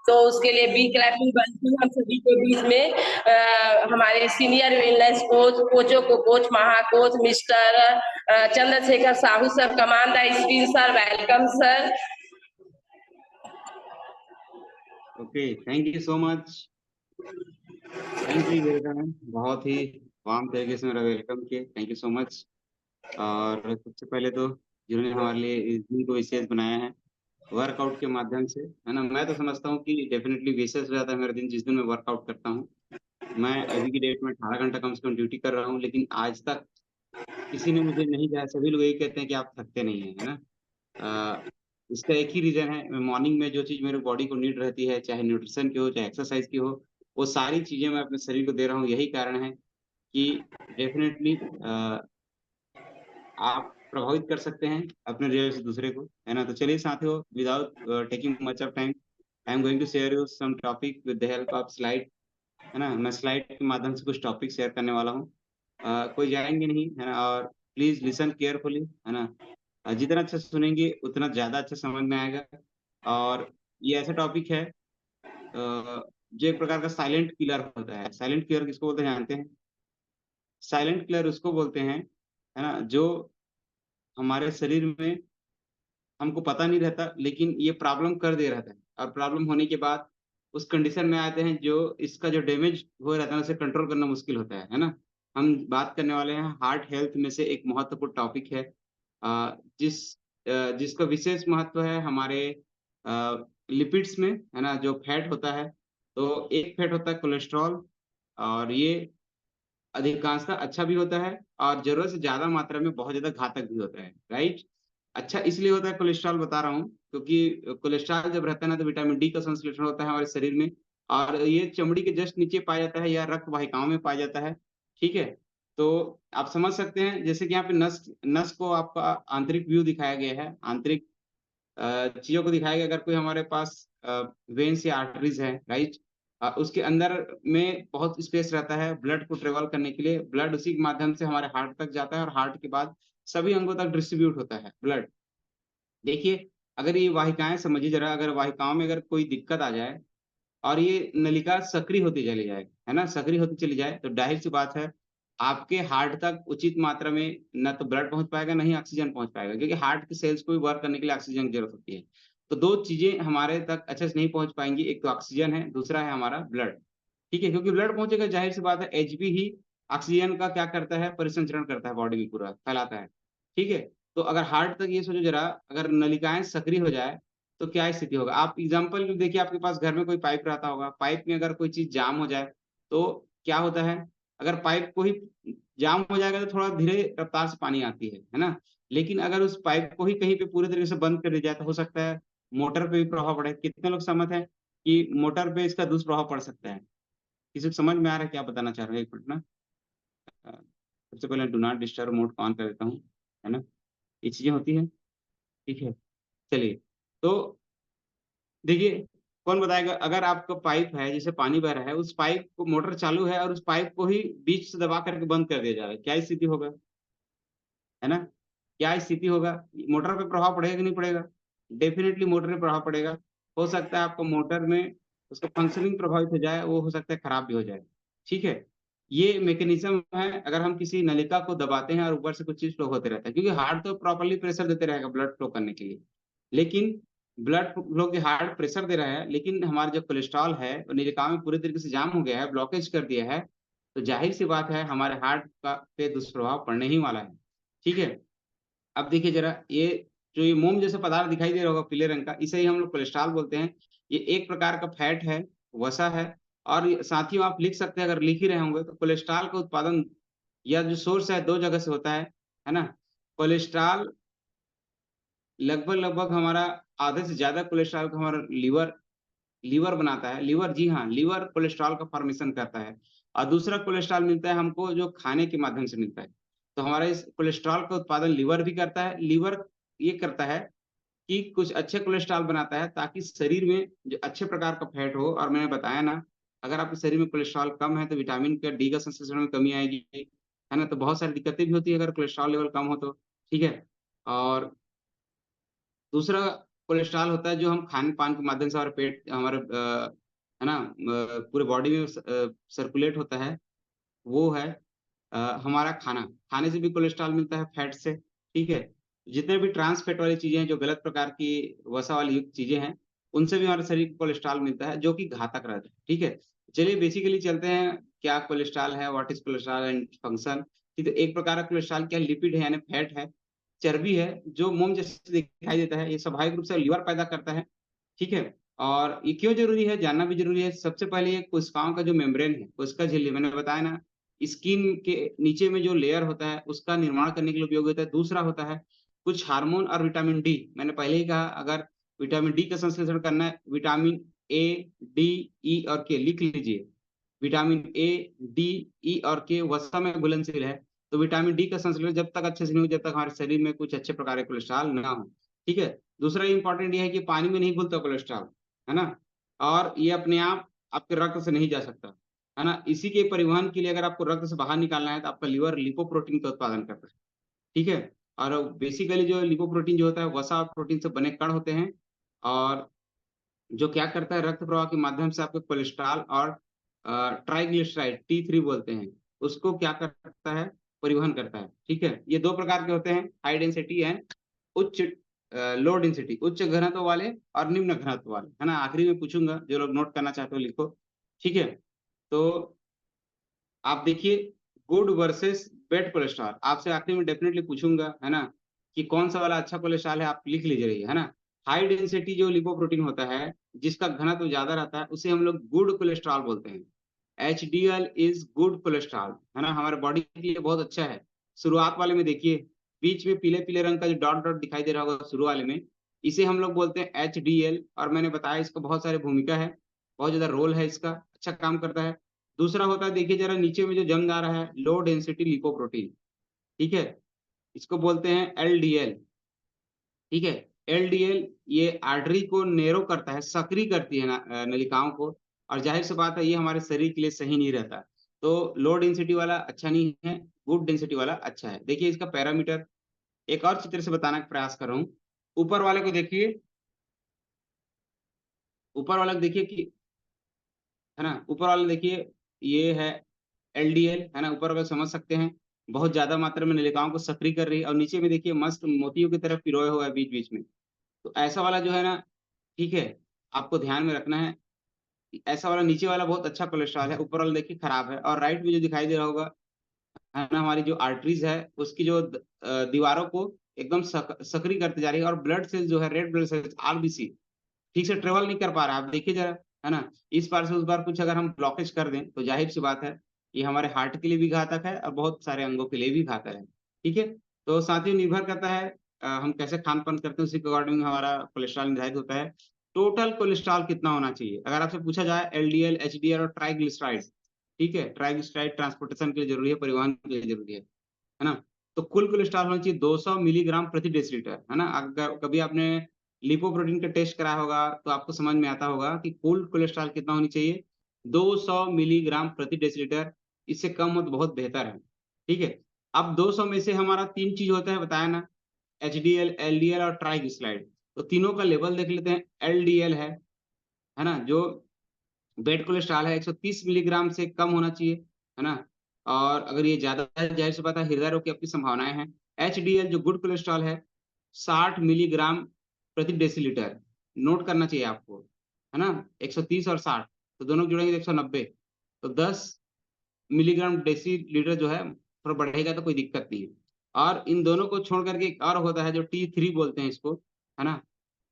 तो उसके लिए बी क्लैपिंग बनती है हम सभी के बीच में। हमारे सीनियर वेलनेस कोचों को कोच महाकोच mister Chandrashekhar Sahu sir, command the screen sir, welcome sir. Okay, thank you so much. Thank you welcome, बहुत ही वार्म तरीके से मेरा वेलकम किए, थैंक यू सो मच। और सबसे पहले तो जिन्होंने हमारे लिए इस दिन को विशेष बनाया है वर्कआउट के माध्यम से, है ना। मैं तो समझता हूँ कि डेफिनेटली विशेष हो जाता है मेरा दिन जिस दिन मैं वर्कआउट करता हूँ। मैं अभी की डेट में 18 घंटा कम से कम ड्यूटी कर रहा हूँ, लेकिन आज तक किसी ने मुझे नहीं कहा। सभी लोग यही कहते हैं कि आप थकते नहीं हैं, है ना। इसका एक ही रीजन है, मॉर्निंग में जो चीज़ मेरे बॉडी को नीड रहती है, चाहे न्यूट्रिशन की हो चाहे एक्सरसाइज की हो, वो सारी चीज़ें मैं अपने शरीर को दे रहा हूँ। यही कारण है कि डेफिनेटली आप प्रभावित कर सकते हैं अपने रिजल्ट से दूसरे को, है ना। तो चलिए साथियों, without taking much of time, I am going to share you some topic with the help of slide, है ना। मैं स्लाइड के माध्यम से कुछ टॉपिक शेयर करने वाला हूँ। कोई जाएंगे नहीं, है ना। और प्लीज लिसन केयरफुली, है ना। जितना अच्छा सुनेंगे उतना ज्यादा अच्छा समझ में आएगा। और ये ऐसा टॉपिक है जो एक प्रकार का साइलेंट किलर होता है। साइलेंट किलर किसको बोलते हैं जानते हैं? साइलेंट किलर उसको बोलते हैं, है ना, जो हमारे शरीर में हमको पता नहीं रहता लेकिन ये प्रॉब्लम कर दे रहता है, और प्रॉब्लम होने के बाद उस कंडीशन में आते हैं जो इसका जो डैमेज हो रहता है उसे कंट्रोल करना मुश्किल होता है ना। हम बात करने वाले हैं हार्ट हेल्थ में से एक महत्वपूर्ण टॉपिक है, जिसका विशेष महत्व है हमारे लिपिड्स में, है ना, जो फैट होता है। तो एक फैट होता है कोलेस्ट्रॉल, और ये अधिकांशतः अच्छा भी होता है और जरूरत से ज्यादा मात्रा में बहुत ज्यादा घातक भी होता है, राइट। अच्छा इसलिए होता है कोलेस्ट्रॉल, बता रहा हूँ, क्योंकि कोलेस्ट्रॉल जब रहता है ना तो विटामिन डी का संश्लेषण होता है हमारे शरीर में, और ये चमड़ी के जस्ट नीचे पाया जाता है या रक्त वाहिकाओं में पाया जाता है, ठीक है। तो आप समझ सकते हैं, जैसे कि यहाँ पे नस नस को आपका आंतरिक व्यू दिखाया गया है, आंतरिक चीजों को दिखाया गया। अगर कोई हमारे पास वेन्स या आर्टरीज है, राइट, उसके अंदर में बहुत स्पेस रहता है ब्लड को ट्रेवल करने के लिए। ब्लड उसी के माध्यम से हमारे हार्ट तक जाता है और हार्ट के बाद सभी अंगों तक डिस्ट्रीब्यूट होता है ब्लड। देखिए, अगर ये वाहिकाएं समझिए जरा, अगर वाहिकाओं में अगर कोई दिक्कत आ जाए और ये नलिका सक्रिय होती चली जाए, है ना, सक्रिय होती चली जाए, तो जाहिर सी बात है आपके हार्ट तक उचित मात्रा में न तो ब्लड पहुंच पाएगा, न ही ऑक्सीजन पहुंच पाएगा, क्योंकि हार्ट के सेल्स को भी वर्क करने के लिए ऑक्सीजन की जरूरत होती है। तो दो चीजें हमारे तक अच्छे से नहीं पहुंच पाएंगी, एक तो ऑक्सीजन है, दूसरा है हमारा ब्लड, ठीक है। क्योंकि ब्लड पहुंचेगा, जाहिर सी बात है एचबी ही ऑक्सीजन का क्या करता है, परिसंचरण करता है, बॉडी में पूरा फैलाता है, ठीक है। तो अगर हार्ट तक, ये सोचो जरा, अगर नलिकाएं सक्रिय हो जाए तो क्या स्थिति होगा। आप एग्जाम्पल देखिए, आपके पास घर में कोई पाइप रहता होगा, पाइप में अगर कोई चीज जाम हो जाए तो क्या होता है। अगर पाइप को ही जाम हो जाएगा तो थोड़ा धीरे रफ्तार से पानी आती है ना। लेकिन अगर उस पाइप को ही कहीं पे पूरी तरीके से बंद कर दिया जाए तो हो सकता है मोटर पे भी प्रभाव पड़े। कितने लोग सहमत है कि मोटर पे इसका दुष्प्रभाव पड़ सकता है? किसी को समझ में आ रहा है क्या बताना चाह रहे हैं? एक मिनट ना, सबसे पहले डू नॉट डिस्टर्ब मोड को ऑन कर देता हूँ, है ना। ये चीजें होती है, ठीक है। चलिए, तो देखिए, कौन बताएगा, अगर आपका पाइप है जिसे पानी बह रहा है, उस पाइप को मोटर चालू है और उस पाइप को ही बीच से दबा करके बंद कर दिया जाए, क्या स्थिति होगा, है ना। क्या स्थिति होगा? मोटर पे प्रभाव पड़ेगा कि नहीं पड़ेगा? डेफिनेटली मोटर पे प्रभाव पड़ेगा। हो सकता है आपको मोटर में उसका फंक्शनिंग प्रभावित हो जाए, वो हो सकता है खराब भी हो जाए, ठीक है। ये मैकेनिज्म है, अगर हम किसी नलिका को दबाते हैं और ऊपर से कुछ चीज फ्लो होते रहता है, क्योंकि हार्ट तो प्रॉपरली प्रेशर देते रहेगा ब्लड फ्लो करने के लिए, लेकिन ब्लड फ्लो के हार्ट प्रेशर दे रहा है, लेकिन हमारा जो कोलेस्ट्रॉल है वो नलिका में पूरी तरीके से जाम हो गया है, ब्लॉकेज कर दिया है। तो जाहिर सी बात है हमारे हार्ट का पे दुष्प्रभाव पड़ने ही वाला है, ठीक है। अब देखिए जरा, ये जो ये मोम जैसा पदार्थ दिखाई दे रहा होगा पीले रंग का, इसे ही हम लोग कोलेस्ट्रॉल बोलते हैं। ये एक प्रकार का फैट है, वसा है। और साथियों आप लिख सकते हैं, अगर लिख ही रहे होंगे, तो कोलेस्ट्रॉल का उत्पादन या जो सोर्स है दो जगह से होता है ना। कोलेस्ट्रॉल लगभग लगभग हमारा आधे से ज्यादा कोलेस्ट्रॉल का हमारा लीवर लीवर बनाता है। लीवर, जी हाँ, लीवर कोलेस्ट्रॉल का फॉर्मेशन करता है। और दूसरा कोलेस्ट्रॉल मिलता है हमको जो खाने के माध्यम से मिलता है। तो हमारा इस कोलेस्ट्रॉल का उत्पादन लीवर भी करता है। लीवर ये करता है कि कुछ अच्छे कोलेस्ट्रॉल बनाता है ताकि शरीर में जो अच्छे प्रकार का फैट हो। और मैंने बताया ना, अगर आपके शरीर में कोलेस्ट्रॉल कम है तो विटामिन का डी का संश्लेषण में कमी आएगी, है ना। तो बहुत सारी दिक्कतें भी होती है अगर कोलेस्ट्रॉल लेवल कम हो तो, ठीक है। और दूसरा कोलेस्ट्रॉल होता है जो हम खान पान के माध्यम से हमारे पेट हमारे है ना पूरे बॉडी में सर्कुलेट होता है, वो है हमारा खाना। खाने से भी कोलेस्ट्रॉल मिलता है, फैट से, ठीक है? जितने भी ट्रांस फैट वाली चीज़ें हैं, जो गलत प्रकार की वसा वाली युक्त चीज़ें हैं, उनसे भी हमारे शरीर को कोलेस्ट्रॉल मिलता है, जो कि घातक रहता है, ठीक है? चलिए बेसिकली चलते हैं, क्या कोलेस्ट्रॉल है, what is cholesterol and function. ठीक है, एक प्रकार का कोलेस्ट्रॉल क्या है, लिपिड है यानी फैट है, चर्बी है, जो मोम जैसे दिखाई देता है, ये स्वाभाविक रूप से लीवर पैदा करता है, ठीक है? और ये क्यों ज़रूरी है, जानना भी ज़रूरी है। सबसे पहले ये कोशिकाओं का जो मेम्ब्रेन है, कोशिका झिल्ली मैंने बताया ना, स्किन के नीचे में जो लेयर होता है, उसका निर्माण करने के लिए उपयोग होता है। दूसरा होता है कुछ हार्मोन और विटामिन डी। मैंने पहले ही कहा, अगर विटामिन डी का संश्लेषण करना है, विटामिन ए, डी, ई और के लिख लीजिए। विटामिन ए, डी, ई और के वसा में घुलनशील है, तो विटामिन डी का संश्लेषण जब तक अच्छे से नहीं हो, जब तक हमारे शरीर में कुछ अच्छे प्रकार के कोलेस्ट्रॉल ना हो, ठीक है? दूसरा इम्पोर्टेंट ये है कि पानी में नहीं घुलता कोलेस्ट्रॉल, है ना? और ये अपने आप आपके रक्त से नहीं जा सकता, है ना? इसी के परिवहन के लिए अगर आपको रक्त से बाहर निकालना है, तो आपका लीवर लिपोप्रोटीन का उत्पादन करता है, ठीक है? और बेसिकली जो लिपोप्रोटीन जो होता है, वसा और प्रोटीन से बने कण होते हैं, और जो क्या करता है, रक्त प्रवाह के माध्यम से आपके कोलेस्ट्रॉल और ट्राइग्लिसराइड T3 बोलते हैं, उसको क्या करता है, परिवहन करता है, ठीक है? ये 2 प्रकार के होते हैं, हाई डेंसिटी एंड उच्च लो डेंसिटी, उच्च घनत्व वाले और निम्न घनत्व वाले, है ना? आखिरी में पूछूँगा, जो लोग नोट करना चाहते हो लिखो, ठीक है? तो आप देखिए, गुड वर्सेस बैड कोलेस्ट्रॉल, आपसे आखिरी में डेफिनिटली पूछूँगा, है ना? कि कौन-सा वाला अच्छा कोलेस्ट्रॉल है, आप लिख लीजिए, है ना? हाई डेंसिटी जो लिपोप्रोटीन होता है, जिसका घनत्व ज़्यादा रहता है, उसे हम लोग गुड कोलेस्ट्रॉल बोलते हैं। एचडीएल इज़ गुड कोलेस्ट्रॉल, है ना? हमारे बॉडी के लिए बहुत अच्छा है। शुरुआत वाले में देखिए, बीच में पीले-पीले रंग का जो डॉट-डॉट दिखाई दे रहा होगा शुरू वाले में, इसे हम लोग बोलते हैं एचडीएल, और मैंने बताया इसका बहुत सारी भूमिका है, बहुत ज़्यादा रोल है इसका, अच्छा काम करता है। दूसरा होता है, देखिए ज़रा नीचे में जो जम जा रहा है, लो डेंसिटी लिपोप्रोटीन, ठीक है? इसको बोलते हैं एलडीएल, ठीक है? एलडीएल ये आर्टरी को नैरो करता है, सक्रिय करती है नलिकाओं को, और ज़ाहिर-सी बात है ये हमारे शरीर के लिए सही नहीं रहता। तो लो डेंसिटी वाला अच्छा नहीं है, गुड डेंसिटी वाला अच्छा है। देखिए इसका पैरामीटर एक और चित्र से बताने का प्रयास कर रहा हूँ। ऊपर वाले को देखिए, ऊपर वाला को देखिए कि, है ना? ऊपर वाला देखिए, ये है एलडीएल, है ना? ऊपर वाला समझ सकते हैं, बहुत ज़्यादा मात्रा में नलिकाओं को सक्रिय कर रही है, और नीचे में देखिए मस्त मोतियों की तरह पिरोया हुआ है बीच-बीच में। तो ऐसा वाला जो है ना, ठीक है, आपको ध्यान में रखना है। ऐसा वाला नीचे वाला बहुत अच्छा कोलेस्ट्रॉल है, ऊपर वाला देखिए खराब है, और राइट में जो दिखाई दे रहा होगा, है ना, हमारी जो आर्टरीज़ है, उसकी जो दीवारों को एकदम सक्रिय करती जा रही है, और ब्लड सेल्स जो है, रेड ब्लड सेल्स आरबीसी ठीक से ट्रेवल नहीं कर पा रहा है। आप देखिए ज़रा, है ना? इस पार से उस पार कुछ अगर हम ब्लॉकेज कर दें, तो ज़ाहिर-सी बात है, ये हमारे हार्ट के लिए भी घातक है और बहुत सारे अंगों के लिए भी घातक है। ठीक है? तो साथ ही निर्भर करता है हम कैसे खान-पान करते हैं, उसी के अकॉर्डिंग हमारा कोलेस्ट्रॉल निर्धारित होता है। टोटल कोलेस्ट्रॉल कितना होना चाहिए? अगर आपसे पूछा जाए एलडीएल, एचडीएल और ट्राइग्लिसराइड्स, ठीक है? ट्राइग्लिसराइड ट्रांसपोर्टेशन के लिए ज़रूरी है, परिवहन के लिए ज़रूरी है ना? तो कुल कोलेस्ट्रॉल होना चाहिए 200 मिलीग्राम प्रति डेसीलिटर, है ना? अगर कभी आपने लिपोप्रोटीन का टेस्ट कराया होगा, तो आपको समझ में आता होगा कि कुल कोलेस्ट्रॉल कितना होनी चाहिए, 200 मिलीग्राम प्रति डेसीलिटर, इससे कम हो तो बहुत बेहतर है, ठीक है? अब 200 में से हमारा 3 चीज़ होता है, बताया ना, एचडीएल, एलडीएल और ट्राइग्लिसराइड, तो तीनों का लेवल देख लेते हैं। एलडीएल है ना? जो बेड कोलेस्ट्रॉल है, 130 मिलीग्राम से कम होना चाहिए, है ना? और अगर ये ज़्यादा है, ज़ाहिर-सी बात है, हृदय रोग की आपकी संभावनाएँ हैं। एचडीएल जो गुड कोलेस्ट्रॉल है, 60 मिलीग्राम प्रति डेसीलिटर, नोट करना चाहिए आपको, है ना? 130 और 60, तो दोनों जोड़ेंगे तो 190, तो 10 मिलीग्राम डेसीलीटर जो है, थोड़ा बढ़ेगा तो कोई दिक्कत नहीं है। और इन दोनों को छोड़ कर के एक और होता है जो T3 बोलते हैं इसको, है ना?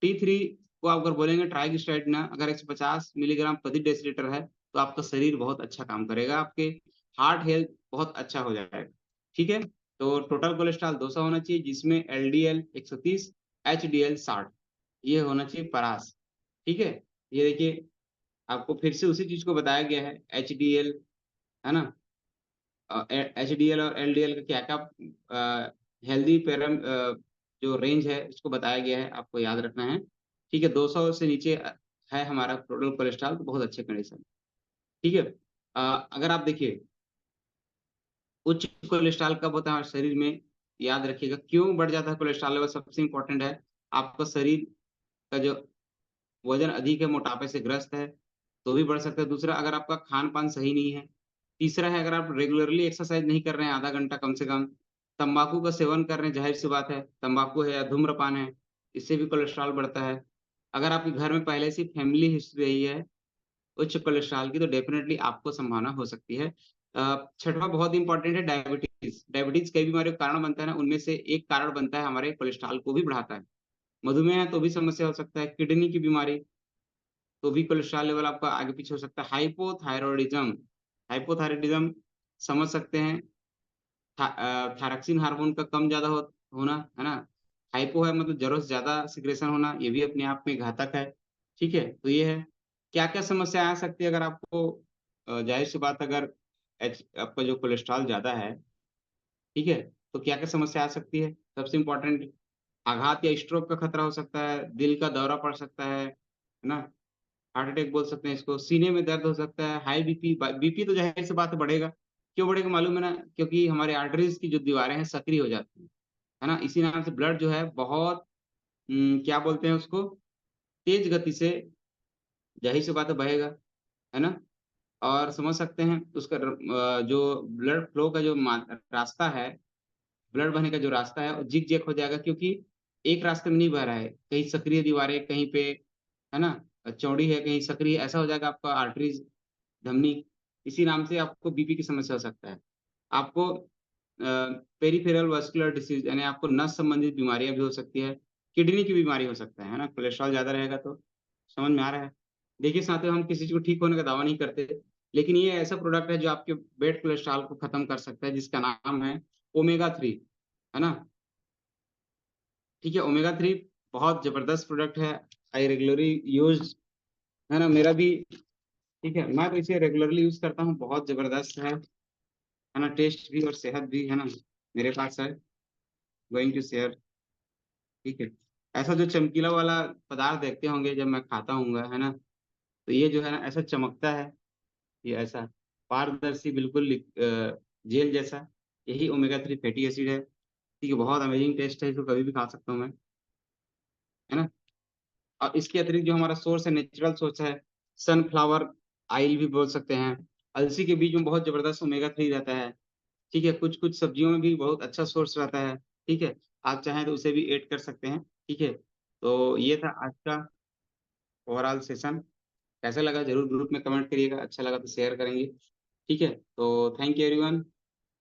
T3 को आप अगर बोलेंगे ट्राइग्लिसराइड ना, अगर 150 मिलीग्राम प्रति डेसीलीटर है, तो आपका शरीर बहुत अच्छा काम करेगा, आपके हार्ट हेल्थ बहुत अच्छा हो जाएगा, ठीक है? तो टोटल कोलेस्ट्रॉल 200 होना चाहिए, जिसमें एलडीएल 130, एचडीएल 60, ये होना चाहिए परास, ठीक है? ये देखिए, आपको फिर से उसी चीज़ को बताया गया है, एचडीएल, है ना? एचडीएल और एलडीएल का क्या-क्या हेल्दी जो रेंज है, इसको बताया गया है, आपको याद रखना है। ठीक है, 200 से नीचे है हमारा टोटल कोलेस्ट्रॉल, तो बहुत अच्छे कंडीशन में, ठीक है? अगर आप देखिए, उच्च कोलेस्ट्रॉल कब होता है हमारे शरीर में, याद रखिएगा, क्यों बढ़ जाता है कोलेस्ट्रॉल लेवल, सबसे इम्पोर्टेंट है, आपका शरीर का जो वजन अधिक है, मोटापे से ग्रस्त है, तो भी बढ़ सकता है। दूसरा, अगर आपका खान-पान सही नहीं है। तीसरा है, अगर आप रेगुलरली एक्सरसाइज़ नहीं कर रहे हैं आधा घंटा कम से कम, तम्बाकू का सेवन कर रहे हैं, ज़ाहिर-सी बात है, तम्बाकू है या धूम्रपान है, इससे भी कोलेस्ट्रॉल बढ़ता है। अगर आपके घर में पहले से फैमिली हिस्ट्री रही है उच्च कोलेस्ट्रॉल की, तो डेफ़िनेटली आपको संभावना हो सकती है। छठवां बहुत इम्पोर्टेंट है डायबिटीज़। डायबिटीज़ कई बीमारियों का कारण बनता है ना, उनमें से एक कारण बनता है हमारे कोलेस्ट्रॉल को भी बढ़ाता है। मधुमेह है तो भी समस्या हो सकता है, किडनी की बीमारी, तो भी कोलेस्ट्रॉल लेवल आपका आगे-पीछे हो सकता है। हाइपोथायरॉयडिज़म समझ सकते हैं। थायरॉक्सिन हार्मोन का कम ज़्यादा होना, है ना? हाइपो है मतलब ज़रूरत से ज़्यादा सिक्रेशन होना, ये भी अपने आप में घातक है, ठीक है? तो ये है। क्या-क्या समस्या आ सकती है अगर आपको ज़ाहिर-सी बात, अगर आपका जो कोलेस्ट्रॉल ज़्यादा है, ठीक है? तो क्या-क्या समस्या आ सकती है? सबसे इम्पोर्टेंट, आघात या स्ट्रोक का खतरा हो सकता है, दिल का दौरा पड़ सकता है ना? हार्ट अटैक बोल सकते हैं इसको, सीने में दर्द हो सकता है, हाई बीपी, बीपी तो ज़ाहिर-सी बात है बढ़ेगा। क्यों बढ़ेगा मालूम है ना? क्योंकि हमारे आर्टरीज़ की जो दीवारें हैं सक्रिय हो जाती हैं, है ना? इसी नाम से ब्लड जो है बहुत क्या बोलते हैं उसको, तेज़ गति से ज़ाहिर-सी बात है बहेगा, है ना? और समझ सकते हैं उसका जो ब्लड फ्लो का जो रास्ता है, ब्लड बहने का जो रास्ता है वो जिग-जैग हो जाएगा, क्योंकि एक रास्ते में नहीं बह रहा है। कहीं सक्रिय दीवारें, कहीं पे, है ना? चौड़ी है, कहीं सक्रिय, ऐसा हो जाएगा आपका आर्टरीज़, धमनी, इसी नाम से आपको बीपी की समस्या हो सकता है। आपको पेरिफेरल वास्कुलर डिसीज़ यानी आपको नस संबंधित बीमारियाँ भी हो सकती है, किडनी की बीमारी हो सकता है ना? कोलेस्ट्रॉल ज़्यादा रहेगा तो, समझ में आ रहा है? देखिए साथियों, हम किसी चीज़ को ठीक होने का दावा नहीं करते, लेकिन ये ऐसा प्रोडक्ट है जो आपके बैड कोलेस्ट्रॉल को खत्म कर सकता है, जिसका नाम है ओमेगा 3, है ना? ठीक है, ओमेगा 3 बहुत ज़बरदस्त प्रोडक्ट है। आई रेगुलरली यूज़, है ना? मेरा भी, ठीक है, मैं तो इसे रेगुलरली यूज़ करता हूँ, बहुत ज़बरदस्त है ना? टेस्ट भी और सेहत भी, है ना? मेरे पास है, गोइंग टू शेयर, ठीक है? ऐसा जो चमकीला वाला पदार्थ देखते होंगे जब मैं खाता हूँगा, है ना? तो ये जो है ना ऐसा चमकता है, ये ऐसा पारदर्शी बिल्कुल जेल जैसा, यही ओमेगा 3 फैटी एसिड है, ठीक है? बहुत अमेज़िंग टेस्ट है, इसको कभी भी खा सकता हूँ मैं, है ना? और इसके अतिरिक्त जो हमारा सोर्स है, नेचुरल सोर्स है, सनफ्लावर ऑयल भी बोल सकते हैं। अलसी के बीज में बहुत ज़बरदस्त ओमेगा 3 रहता है, ठीक है? कुछ-कुछ सब्जियों में भी बहुत अच्छा सोर्स रहता है, ठीक है? आप चाहें तो उसे भी ऐड कर सकते हैं, ठीक है? तो ये था आज का ओवरऑल सेशन। कैसा लगा ज़रूर ग्रुप में कमेंट करिएगा, अच्छा लगा तो शेयर करेंगे, ठीक है? तो थैंक यू एवरीवन।